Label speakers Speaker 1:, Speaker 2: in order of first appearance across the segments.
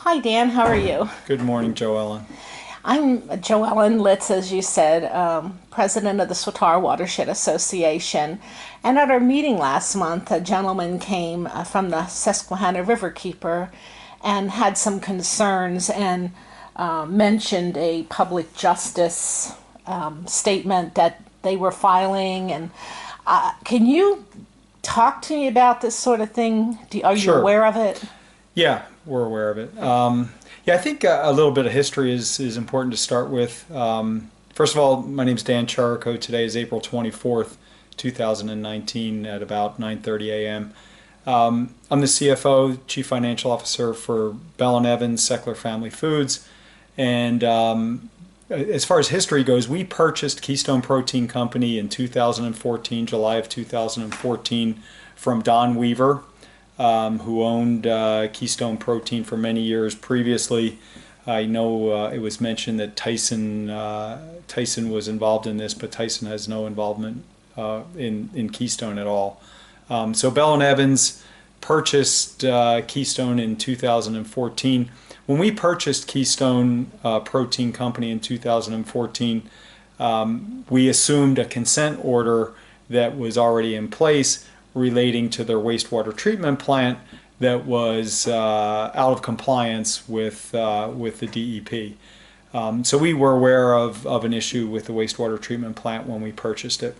Speaker 1: Hi, Dan. How are you?
Speaker 2: Good morning, Joellen.
Speaker 1: I'm Joellen Litz, as you said, president of the Swatara Watershed Association. And at our meeting last month, a gentleman came from the Susquehanna Riverkeeper and had some concerns and mentioned a public justice statement that they were filing. And can you talk to me about this sort of thing? Are you
Speaker 2: Sure.
Speaker 1: aware of it?
Speaker 2: Yeah, we're aware of it. Yeah, I think a little bit of history is important to start with. First of all, my name's Dan Chirico. Today is April 24th, 2019 at about 9:30 a.m. I'm the CFO, Chief Financial Officer for Bell& Evans Seckler Family Foods. And as far as history goes, we purchased Keystone Protein Company in 2014, July of 2014, from Don Weaver, who owned Keystone Protein for many years previously. I know it was mentioned that Tyson was involved in this, but Tyson has no involvement in Keystone at all. So Bell& Evans purchased Keystone in 2014. When we purchased Keystone Protein Company in 2014, we assumed a consent order that was already in place relating to their wastewater treatment plant that was out of compliance with the DEP. So we were aware of an issue with the wastewater treatment plant when we purchased it.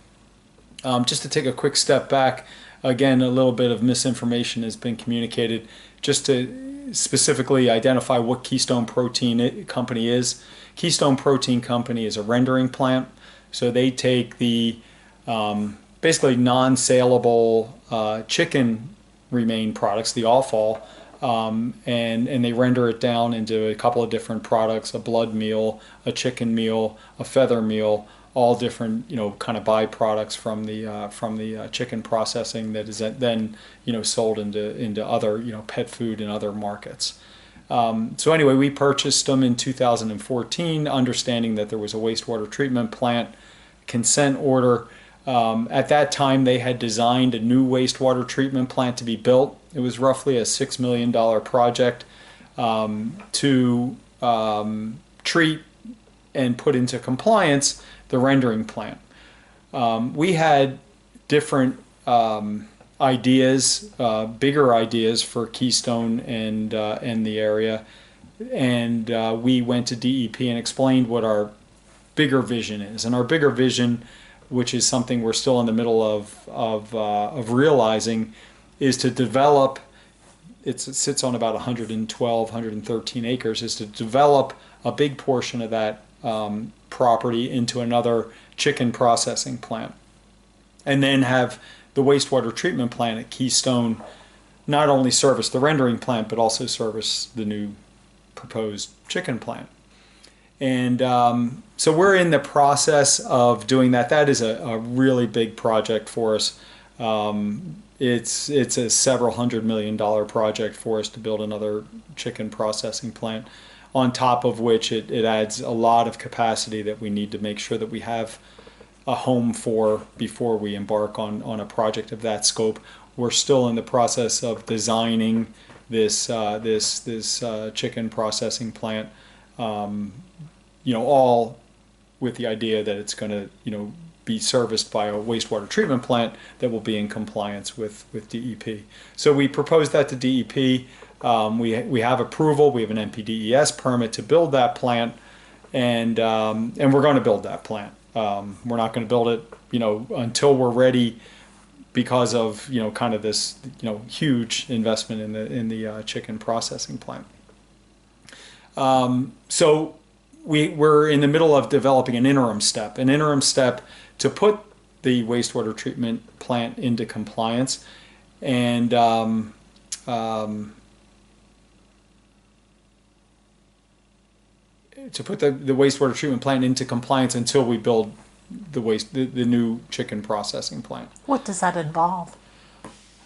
Speaker 2: Just to take a quick step back, again, a little bit of misinformation has been communicated. Just to specifically identify what Keystone Protein Company is. Keystone Protein Company is a rendering plant. So they take the basically non-saleable chicken remain products, the offal, and they render it down into a couple of different products: a blood meal, a chicken meal, a feather meal, all different, kind of byproducts from the chicken processing that is then, sold into other, pet food and other markets. So anyway, we purchased them in 2014, understanding that there was a wastewater treatment plant consent order. At that time, they had designed a new wastewater treatment plant to be built. It was roughly a $6 million project to treat and put into compliance the rendering plant. We had different ideas, bigger ideas for Keystone and the area, and we went to DEP and explained what our bigger vision is. And our bigger vision, which is something we're still in the middle of realizing, is to develop. It sits on about 112, 113 acres. Is to develop a big portion of that property into another chicken processing plant, and then have the wastewater treatment plant at Keystone not only service the rendering plant but also service the new proposed chicken plant. And so we're in the process of doing that. That is a really big project for us. It's a several $100 million project for us to build another chicken processing plant, on top of which it adds a lot of capacity that we need to make sure that we have a home for before we embark on a project of that scope. We're still in the process of designing this chicken processing plant, all with the idea that it's going to be serviced by a wastewater treatment plant that will be in compliance with DEP. So we proposed that to DEP. We have approval. We have an NPDES permit to build that plant, and we're going to build that plant. We're not going to build it, until we're ready, because of kind of this huge investment in the chicken processing plant. So we're in the middle of developing an interim step to put the wastewater treatment plant into compliance, and to put the wastewater treatment plant into compliance until we build the new chicken processing plant.
Speaker 1: What does that involve?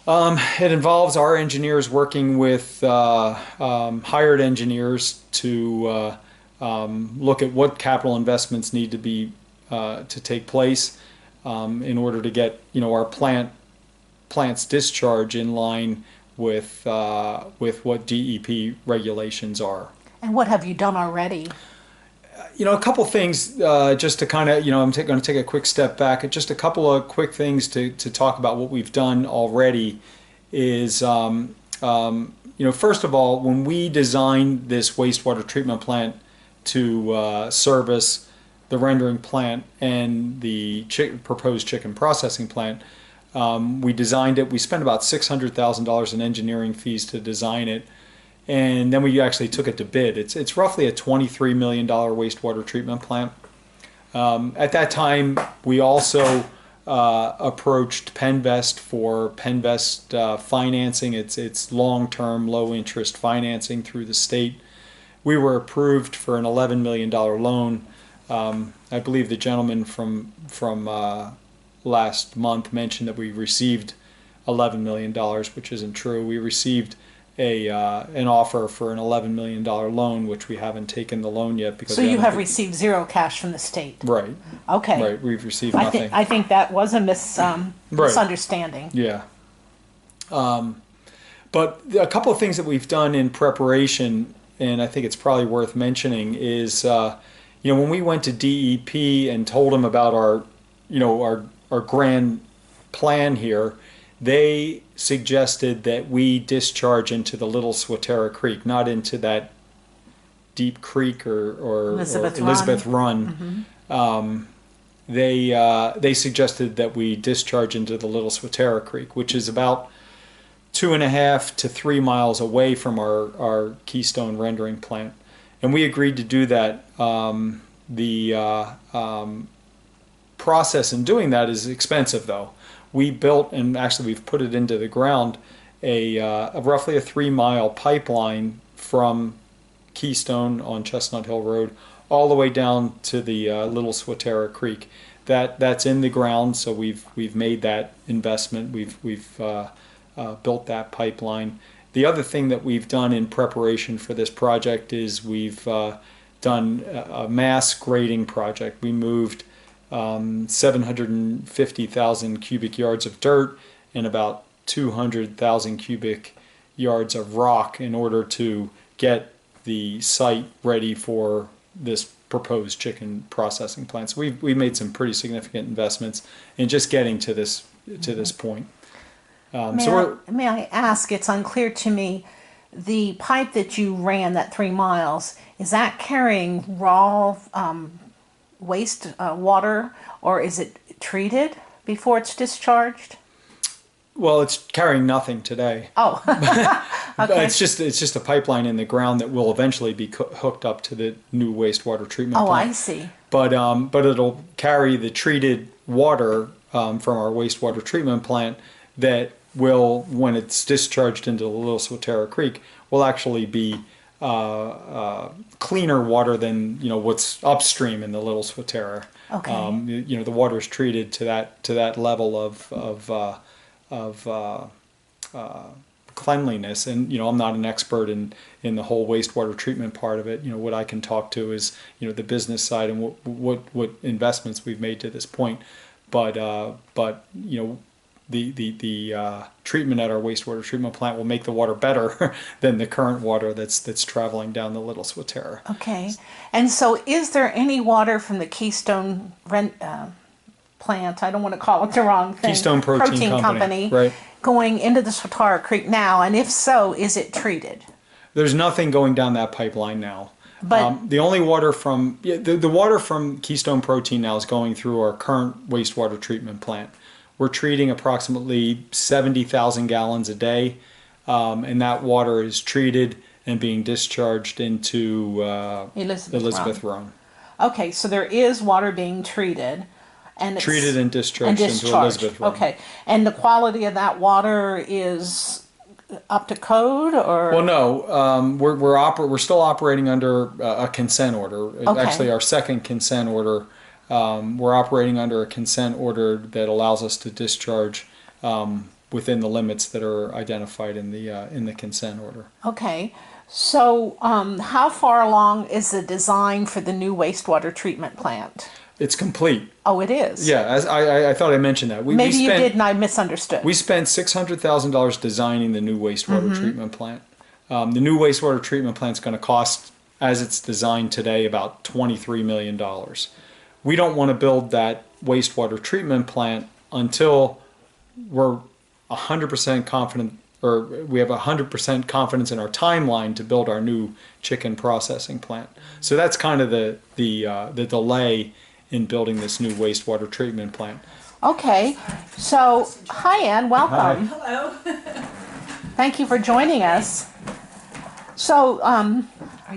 Speaker 2: It involves our engineers working with hired engineers to look at what capital investments need to be to take place in order to get our plant's discharge in line with what DEP regulations are.
Speaker 1: And what have you done already?
Speaker 2: A couple things just to kind of, I'm going to take a quick step back. Just a couple of quick things to talk about what we've done already is, first of all, when we designed this wastewater treatment plant to service the rendering plant and the proposed chicken processing plant, we designed it. We spent about $600,000 in engineering fees to design it. And then we actually took it to bid. It's roughly a $23 million wastewater treatment plant. At that time, we also approached PennVest for PennVest financing. It's long-term, low-interest financing through the state. We were approved for an $11 million loan. I believe the gentleman from last month mentioned that we received $11 million, which isn't true. We received an offer for an $11 million loan, which we haven't taken the loan yet because.
Speaker 1: So you have received zero cash from the state.
Speaker 2: Right.
Speaker 1: Okay.
Speaker 2: Right. We've received nothing.
Speaker 1: I think that was a misunderstanding.
Speaker 2: Yeah. But a couple of things that we've done in preparation, and I think it's probably worth mentioning, is when we went to DEP and told them about our grand plan here, they suggested that we discharge into the Little Swatara Creek, not into that deep creek or Elizabeth Run.
Speaker 1: Mm-hmm.
Speaker 2: They suggested that we discharge into the Little Swatara Creek, which is about 2.5 to 3 miles away from our Keystone rendering plant, and we agreed to do that. The process in doing that is expensive, though. We built, and actually we've put it into the ground, a roughly a 3-mile pipeline from Keystone on Chestnut Hill Road all the way down to the Little Swatara Creek. That's in the ground, so we've made that investment. We've built that pipeline. The other thing that we've done in preparation for this project is we've done a mass grading project. We moved 750,000 cubic yards of dirt and about 200,000 cubic yards of rock in order to get the site ready for this proposed chicken processing plant. So we made some pretty significant investments in just getting to this point.
Speaker 1: May I ask, it's unclear to me, the pipe that you ran, that 3 miles, is that carrying raw waste water, or is it treated before it's discharged?
Speaker 2: Well, it's carrying nothing today.
Speaker 1: Oh, okay.
Speaker 2: It's just a pipeline in the ground that will eventually be hooked up to the new wastewater treatment plant.
Speaker 1: Oh, I see.
Speaker 2: But it'll carry the treated water from our wastewater treatment plant that will, when it's discharged into the Little Swatara Creek, will actually be cleaner water than what's upstream in the Little Swatara.
Speaker 1: Okay.
Speaker 2: The water is treated to that level of cleanliness, and I'm not an expert in the whole wastewater treatment part of it. What I can talk to is the business side and what investments we've made to this point. But the treatment at our wastewater treatment plant will make the water better than the current water that's traveling down the Little Swatara.
Speaker 1: Okay. And so is there any water from the Keystone plant, I don't want to call it the wrong thing,
Speaker 2: Keystone Protein Company, right,
Speaker 1: going into the Swatara Creek now? And if so, is it treated?
Speaker 2: There's nothing going down that pipeline now.
Speaker 1: But
Speaker 2: the only water from the water from Keystone Protein now is going through our current wastewater treatment plant. We're treating approximately 70,000 gallons a day, and that water is treated and being discharged into Elizabeth Run.
Speaker 1: Okay, so there is water being treated. And it's
Speaker 2: treated and discharged into Elizabeth Run.
Speaker 1: Okay, and the quality of that water is up to code, or?
Speaker 2: Well, no, we're still operating under a consent order.
Speaker 1: Okay.
Speaker 2: Actually, our second consent order. We're operating under a consent order that allows us to discharge within the limits that are identified in the consent order.
Speaker 1: Okay, so how far along is the design for the new wastewater treatment plant?
Speaker 2: It's complete.
Speaker 1: Oh, it is?
Speaker 2: Yeah, as I thought I mentioned that.
Speaker 1: Maybe you did and I misunderstood.
Speaker 2: We spent $600,000 designing the new wastewater treatment plant. The new wastewater treatment plant is going to cost, as it's designed today, about $23 million. We don't want to build that wastewater treatment plant until we're 100% confident, or we have 100% confidence in our timeline to build our new chicken processing plant. So that's kind of the delay in building this new wastewater treatment plant.
Speaker 1: Okay, so hi Ann, welcome.
Speaker 2: Hi.
Speaker 3: Hello.
Speaker 1: Thank you for joining us. So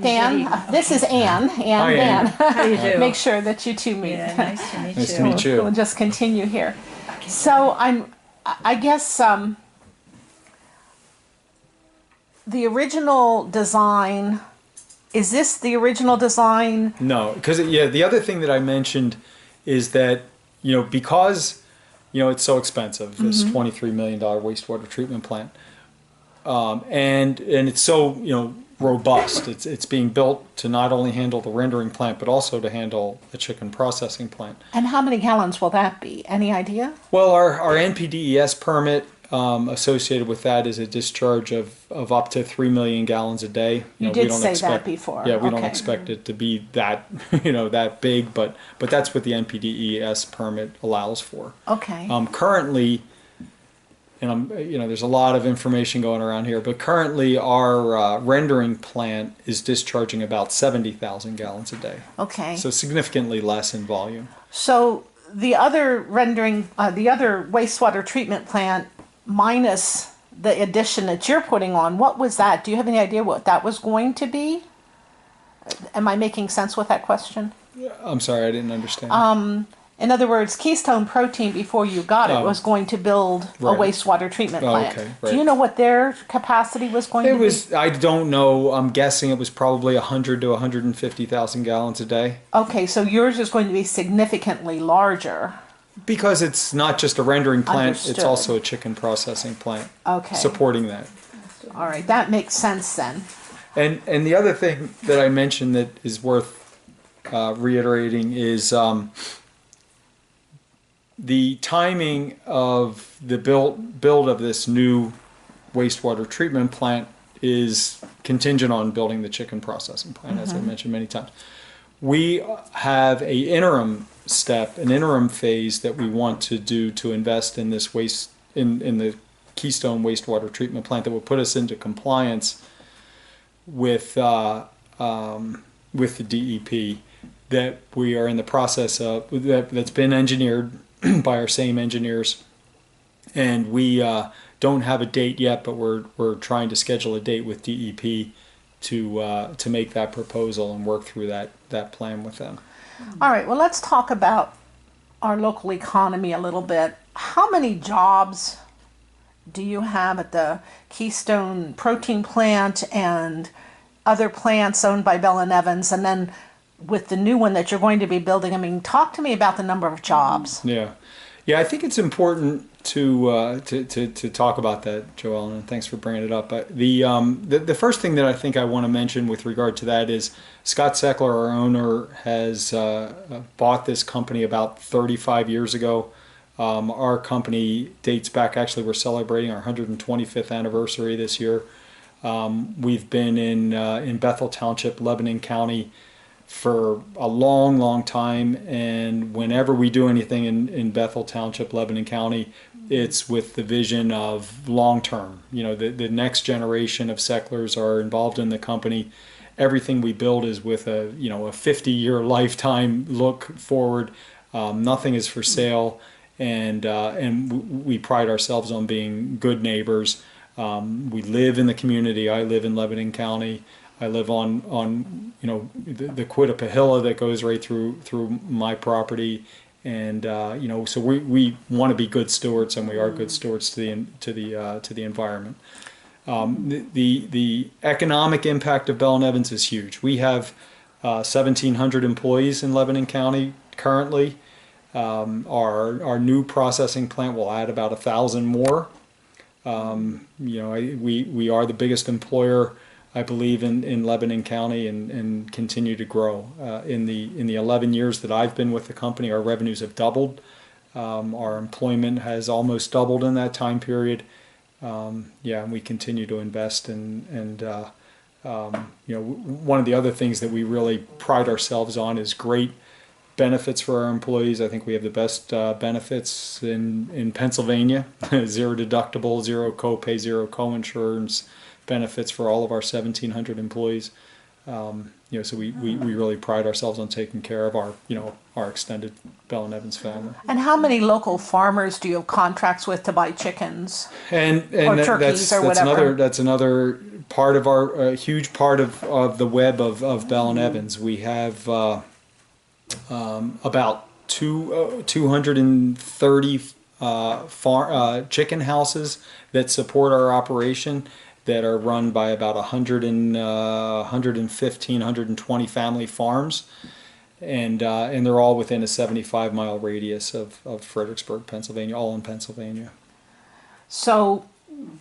Speaker 1: Dan, this is Ann.
Speaker 2: Hi,
Speaker 1: Dan.
Speaker 2: Ann.
Speaker 3: How you do?
Speaker 1: Make sure that you two meet.
Speaker 3: Yeah, nice to meet
Speaker 2: Nice
Speaker 3: you.
Speaker 2: to meet you.
Speaker 1: We'll just continue here. So I guess the original design, is this the original design?
Speaker 2: No, because the other thing that I mentioned is that, because, it's so expensive, this $23 million wastewater treatment plant, and it's so, robust. It's being built to not only handle the rendering plant, but also to handle the chicken processing plant.
Speaker 1: And how many gallons will that be? Any idea?
Speaker 2: Well, our NPDES permit associated with that is a discharge of up to 3 million gallons a day.
Speaker 1: You did say that before.
Speaker 2: Yeah, we don't
Speaker 1: Okay.
Speaker 2: expect it to be that, that big, but that's what the NPDES permit allows for.
Speaker 1: Okay.
Speaker 2: Currently, and there's a lot of information going around here, but currently our rendering plant is discharging about 70,000 gallons a day.
Speaker 1: Okay.
Speaker 2: So significantly less in volume.
Speaker 1: So the other the other wastewater treatment plant minus the addition that you're putting on, what was that? Do you have any idea what that was going to be? Am I making sense with that question?
Speaker 2: I'm sorry, I didn't understand.
Speaker 1: In other words, Keystone Protein, before you got it,
Speaker 2: Oh.
Speaker 1: was going to build a
Speaker 2: Right.
Speaker 1: wastewater treatment
Speaker 2: Oh,
Speaker 1: plant.
Speaker 2: okay,
Speaker 1: Do
Speaker 2: right.
Speaker 1: you know what their capacity was going to
Speaker 2: It was, I don't know, I'm guessing it was probably 100 to 150,000 gallons a day.
Speaker 1: be? Okay, so yours is going to be significantly larger.
Speaker 2: Because it's not just a rendering plant,
Speaker 1: Understood.
Speaker 2: it's also a chicken processing plant
Speaker 1: Okay.
Speaker 2: supporting that.
Speaker 1: All right, that makes sense then.
Speaker 2: And the other thing that I mentioned that is worth reiterating is the timing of the build of this new wastewater treatment plant is contingent on building the chicken processing plant, as I mentioned many times. We have an interim phase that we want to do to invest in this in the Keystone wastewater treatment plant that will put us into compliance with the DEP that we are in the process of, that's been engineered by our same engineers, and we don't have a date yet, but we're trying to schedule a date with DEP to make that proposal and work through that plan with them.
Speaker 1: All right, well, let's talk about our local economy a little bit. How many jobs do you have at the Keystone Protein Plant and other plants owned by Bell and Evans? And then with the new one that you're going to be building, I mean, talk to me about the number of jobs.
Speaker 2: Yeah, I think it's important to talk about that, Joellen, and thanks for bringing it up. The first thing that I think I want to mention with regard to that is Scott Seckler, our owner, has bought this company about 35 years ago. Our company dates back, actually we're celebrating our 125th anniversary this year. We've been in Bethel Township, Lebanon County for a long, long time, and whenever we do anything in Bethel Township, Lebanon County, it's with the vision of long term. The next generation of Secklers are involved in the company. Everything we build is with a 50-year lifetime look forward. Nothing is for sale, and we pride ourselves on being good neighbors. We live in the community. I live in Lebanon County. I live on the Quittapahilla that goes right through my property, and so we want to be good stewards, and we are good stewards to the environment. The economic impact of Bell and Evans is huge. We have 1,700 employees in Lebanon County currently. Our new processing plant will add about 1,000 more. We are the biggest employer I believe, in Lebanon County and continue to grow. In the 11 years that I've been with the company, our revenues have doubled. Our employment has almost doubled in that time period. Yeah, and we continue to invest and one of the other things that we really pride ourselves on is great benefits for our employees. I think we have the best benefits in Pennsylvania. Zero deductible, zero copay, zero co-insurance benefits for all of our 1,700 employees. So we really pride ourselves on taking care of our extended Bell and Evans family.
Speaker 1: And how many local farmers do you have contracts with to buy chickens
Speaker 2: or
Speaker 1: turkeys or whatever?
Speaker 2: That's another part of a huge part of the web of Bell and Evans. We have about 230 chicken houses that support our operation, that are run by about 115, 120 family farms, and they're all within a 75-mile radius of Fredericksburg, Pennsylvania, all in Pennsylvania.
Speaker 1: So,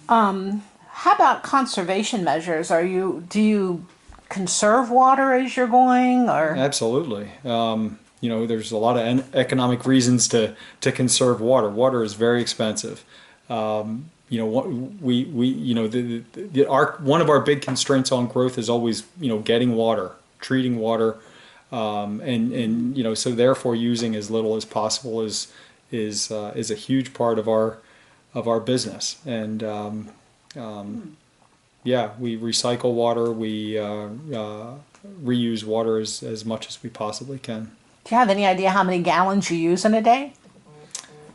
Speaker 1: how about conservation measures? Do you conserve water as you're going, or?
Speaker 2: Absolutely. There's a lot of economic reasons to conserve water. Water is very expensive. One of our big constraints on growth is always, getting water, treating water, so therefore using as little as possible is a huge part of our business. And we recycle water, we reuse water as much as we possibly can.
Speaker 1: Do you have any idea how many gallons you use in a day?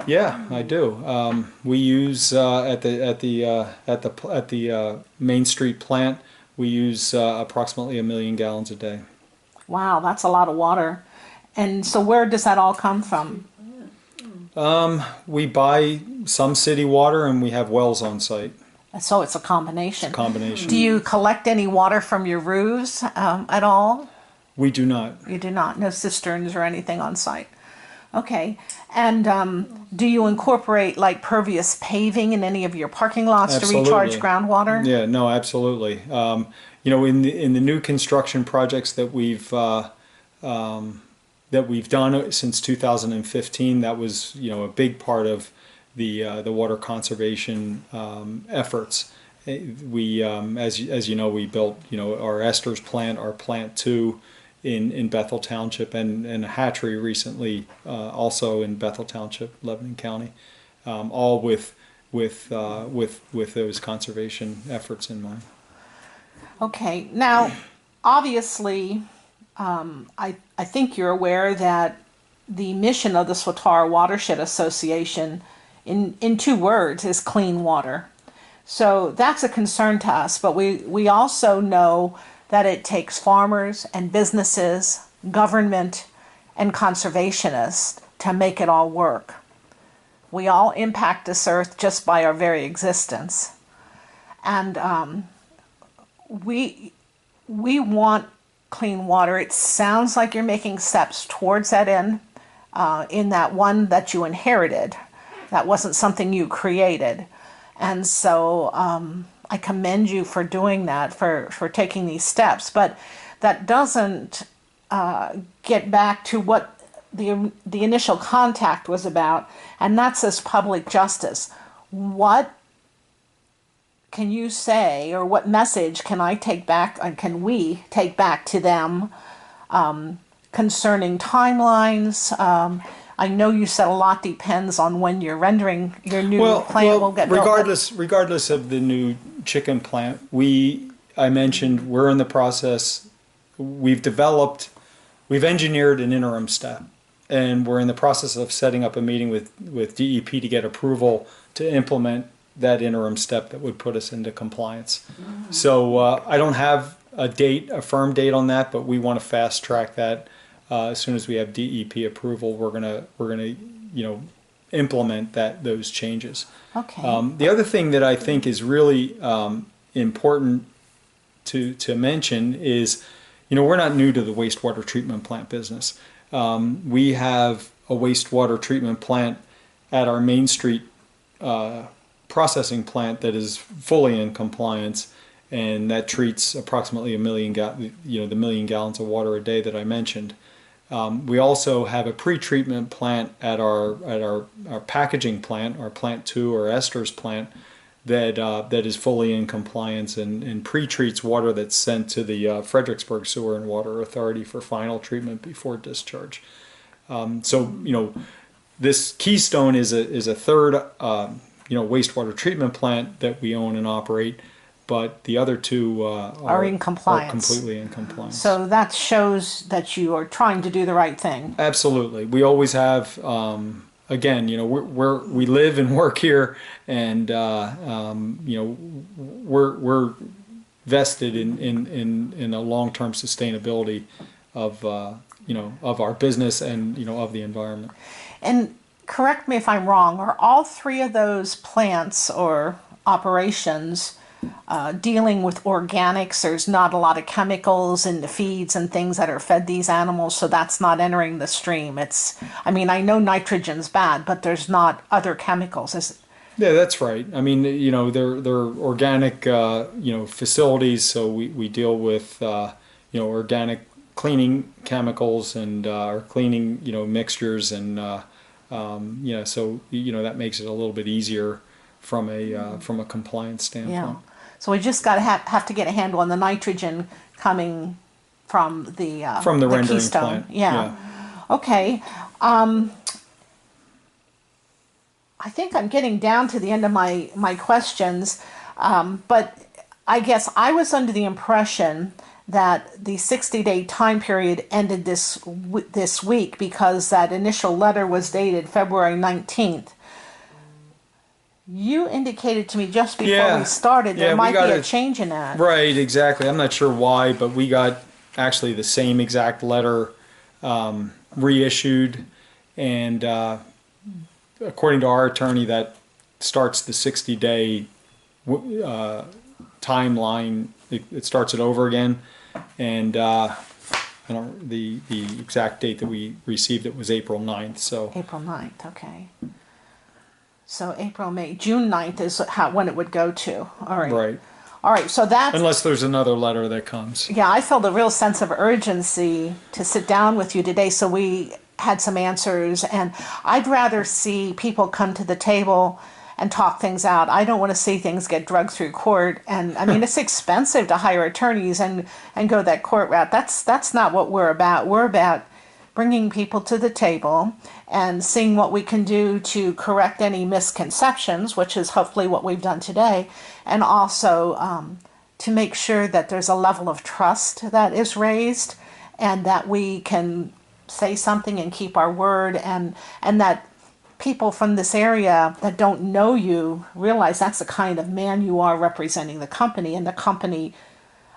Speaker 2: Yeah, I do. We use at the Main Street plant, we use approximately 1 million gallons a day.
Speaker 1: Wow, that's a lot of water. And so where does that all come from?
Speaker 2: We buy some city water and we have wells on site.
Speaker 1: So it's a combination.
Speaker 2: It's a combination.
Speaker 1: Do you collect any water from your roofs at all?
Speaker 2: We do not.
Speaker 1: You do not? No cisterns or anything on site? Okay. And do you incorporate like pervious paving in any of your parking lots
Speaker 2: Absolutely.
Speaker 1: to recharge groundwater?
Speaker 2: Yeah, no, absolutely. In the new construction projects that we've done since 2015, that was a big part of the water conservation efforts. We, as you know, we built our esters plant, our plant 2 in Bethel Township, and a hatchery recently also in Bethel Township, Lebanon County, all with those conservation efforts in mind.
Speaker 1: Okay. Now, obviously, I think you're aware that the mission of the Swatara Watershed Association, in 2 words, is clean water. So that's a concern to us, but we also know that it takes farmers and businesses, government, and conservationists to make it all work. We all impact this earth just by our very existence. And we want clean water. It sounds like you're making steps towards that end in that one that you inherited. That wasn't something you created. And so I commend you for doing that, for taking these steps. But that doesn't get back to what the initial contact was about, and that's this public justice. What can you say, or what message can I take back, and can we take back to them concerning timelines? I know you said a lot depends on when you're rendering your new plant will get built.
Speaker 2: Regardless of the new chicken plant, I mentioned we're in the process. We've engineered an interim step, and we're in the process of setting up a meeting with DEP to get approval to implement that interim step that would put us into compliance. Mm-hmm. So I don't have a firm date on that, but we want to fast track that. As soon as we have DEP approval, we're gonna implement those changes.
Speaker 1: Okay.
Speaker 2: The other thing that I think is really important to mention is, we're not new to the wastewater treatment plant business. We have a wastewater treatment plant at our Main Street processing plant that is fully in compliance, and that treats approximately the million gallons of water a day that I mentioned. We also have a pre-treatment plant at our packaging plant, our plant 2 or esters plant, that is fully in compliance and pre-treats water that's sent to the Fredericksburg Sewer and Water Authority for final treatment before discharge. This Keystone is a third wastewater treatment plant that we own and operate, but the other two
Speaker 1: are in compliance.
Speaker 2: Are completely in compliance.
Speaker 1: So that shows that you are trying to do the right thing.
Speaker 2: Absolutely. We always have. Again, we live and work here, and we're vested in a long-term sustainability of our business and of the environment.
Speaker 1: And correct me if I'm wrong, are all three of those plants or operations dealing with organics? There's not a lot of chemicals in the feeds and things that are fed these animals, so that's not entering the stream. I know nitrogen's bad, but there's not other chemicals.
Speaker 2: Yeah, that's right. I mean, they're organic, facilities, so we deal with, organic cleaning chemicals and cleaning, mixtures, and so that makes it a little bit easier from a compliance standpoint.
Speaker 1: Yeah. So we just got to have to get a handle on the nitrogen coming from the
Speaker 2: rendering
Speaker 1: Keystone
Speaker 2: plant.
Speaker 1: Yeah. Okay. I think I'm getting down to the end of my questions, but I guess I was under the impression that the 60-day time period ended this week because that initial letter was dated February 19th. You indicated to me just before we started there might be a change in that.
Speaker 2: Right, exactly. I'm not sure why, but we got actually the same exact letter reissued, and according to our attorney, that starts the 60-day timeline. It starts it over again, and the exact date that we received it was April 9th. So
Speaker 1: April 9th, okay. So April, May, June 9th is when it would go to. All right.
Speaker 2: Right.
Speaker 1: All right, so that's...
Speaker 2: Unless there's another letter that comes.
Speaker 1: Yeah, I felt a real sense of urgency to sit down with you today so we had some answers. And I'd rather see people come to the table and talk things out. I don't want to see things get dragged through court. And, it's expensive to hire attorneys and go that court route. That's not what we're about. We're about bringing people to the table and seeing what we can do to correct any misconceptions, which is hopefully what we've done today, and also to make sure that there's a level of trust that is raised and that we can say something and keep our word, and that people from this area that don't know you realize that's the kind of man you are representing the company, and the company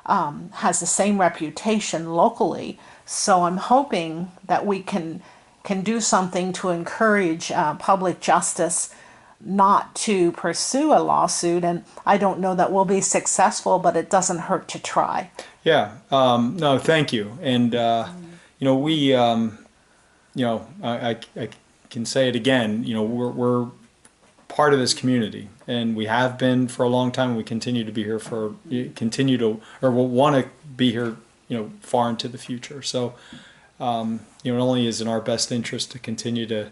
Speaker 1: has the same reputation locally. So I'm hoping that we can do something to encourage public justice not to pursue a lawsuit. And I don't know that we'll be successful, but it doesn't hurt to try.
Speaker 2: Yeah. No, thank you. And, we, I can say it again, we're part of this community, and we have been for a long time, and we continue to be here we'll want to be here, far into the future. So, it only is in our best interest to continue to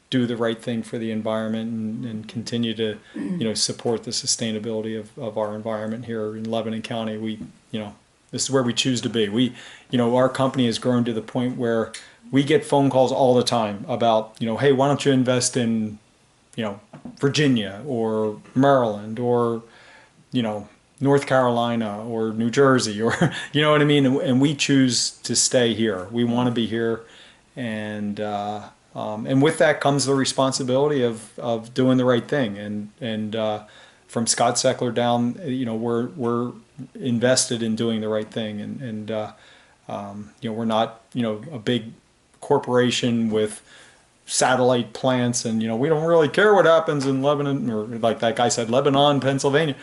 Speaker 2: do the right thing for the environment and continue to, support the sustainability of our environment here in Lebanon County. This is where we choose to be. Our company has grown to the point where we get phone calls all the time about, hey, why don't you invest in, Virginia or Maryland or, North Carolina or New Jersey, or you know what I mean, and we choose to stay here. We want to be here, and with that comes the responsibility of doing the right thing. And from Scott Seckler down, we're invested in doing the right thing, and we're not a big corporation with satellite plants, and we don't really care what happens in Lebanon, or like that guy said, Lebanon, Pennsylvania.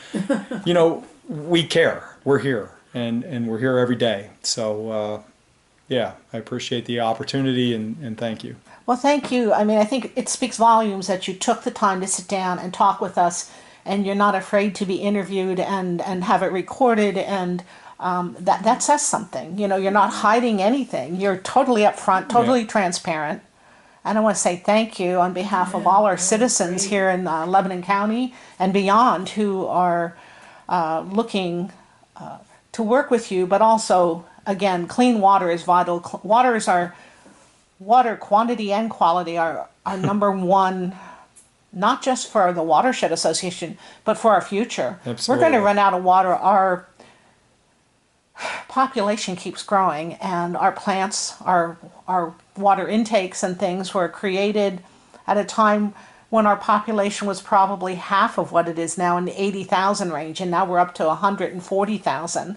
Speaker 2: We care. We're here, and we're here every day. So I appreciate the opportunity, and thank you.
Speaker 1: Well, thank you. I think it speaks volumes that you took the time to sit down and talk with us and you're not afraid to be interviewed and have it recorded, and that says something. You know, you're not hiding anything. You're totally upfront, totally transparent. And I want to say thank you on behalf of all our citizens here in Lebanon County and beyond who are looking to work with you, but also, again, clean water is vital. Water quantity and quality are number one, not just for the Watershed Association, but for our future.
Speaker 2: Absolutely.
Speaker 1: We're going to run out of water. Our population keeps growing, and our plants, our water intakes and things were created at a time when our population was probably half of what it is now, in the 80,000 range, and now we're up to 140,000.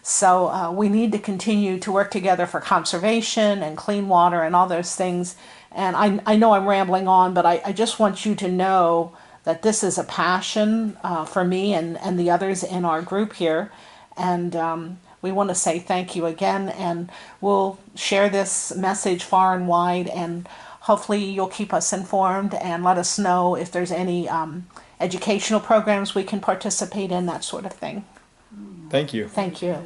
Speaker 1: So we need to continue to work together for conservation and clean water and all those things. And I know I'm rambling on, but I just want you to know that this is a passion for me and the others in our group here. And we want to say thank you again, and we'll share this message far and wide, and hopefully you'll keep us informed and let us know if there's any educational programs we can participate in, that sort of thing.
Speaker 2: Thank you.
Speaker 1: Thank you.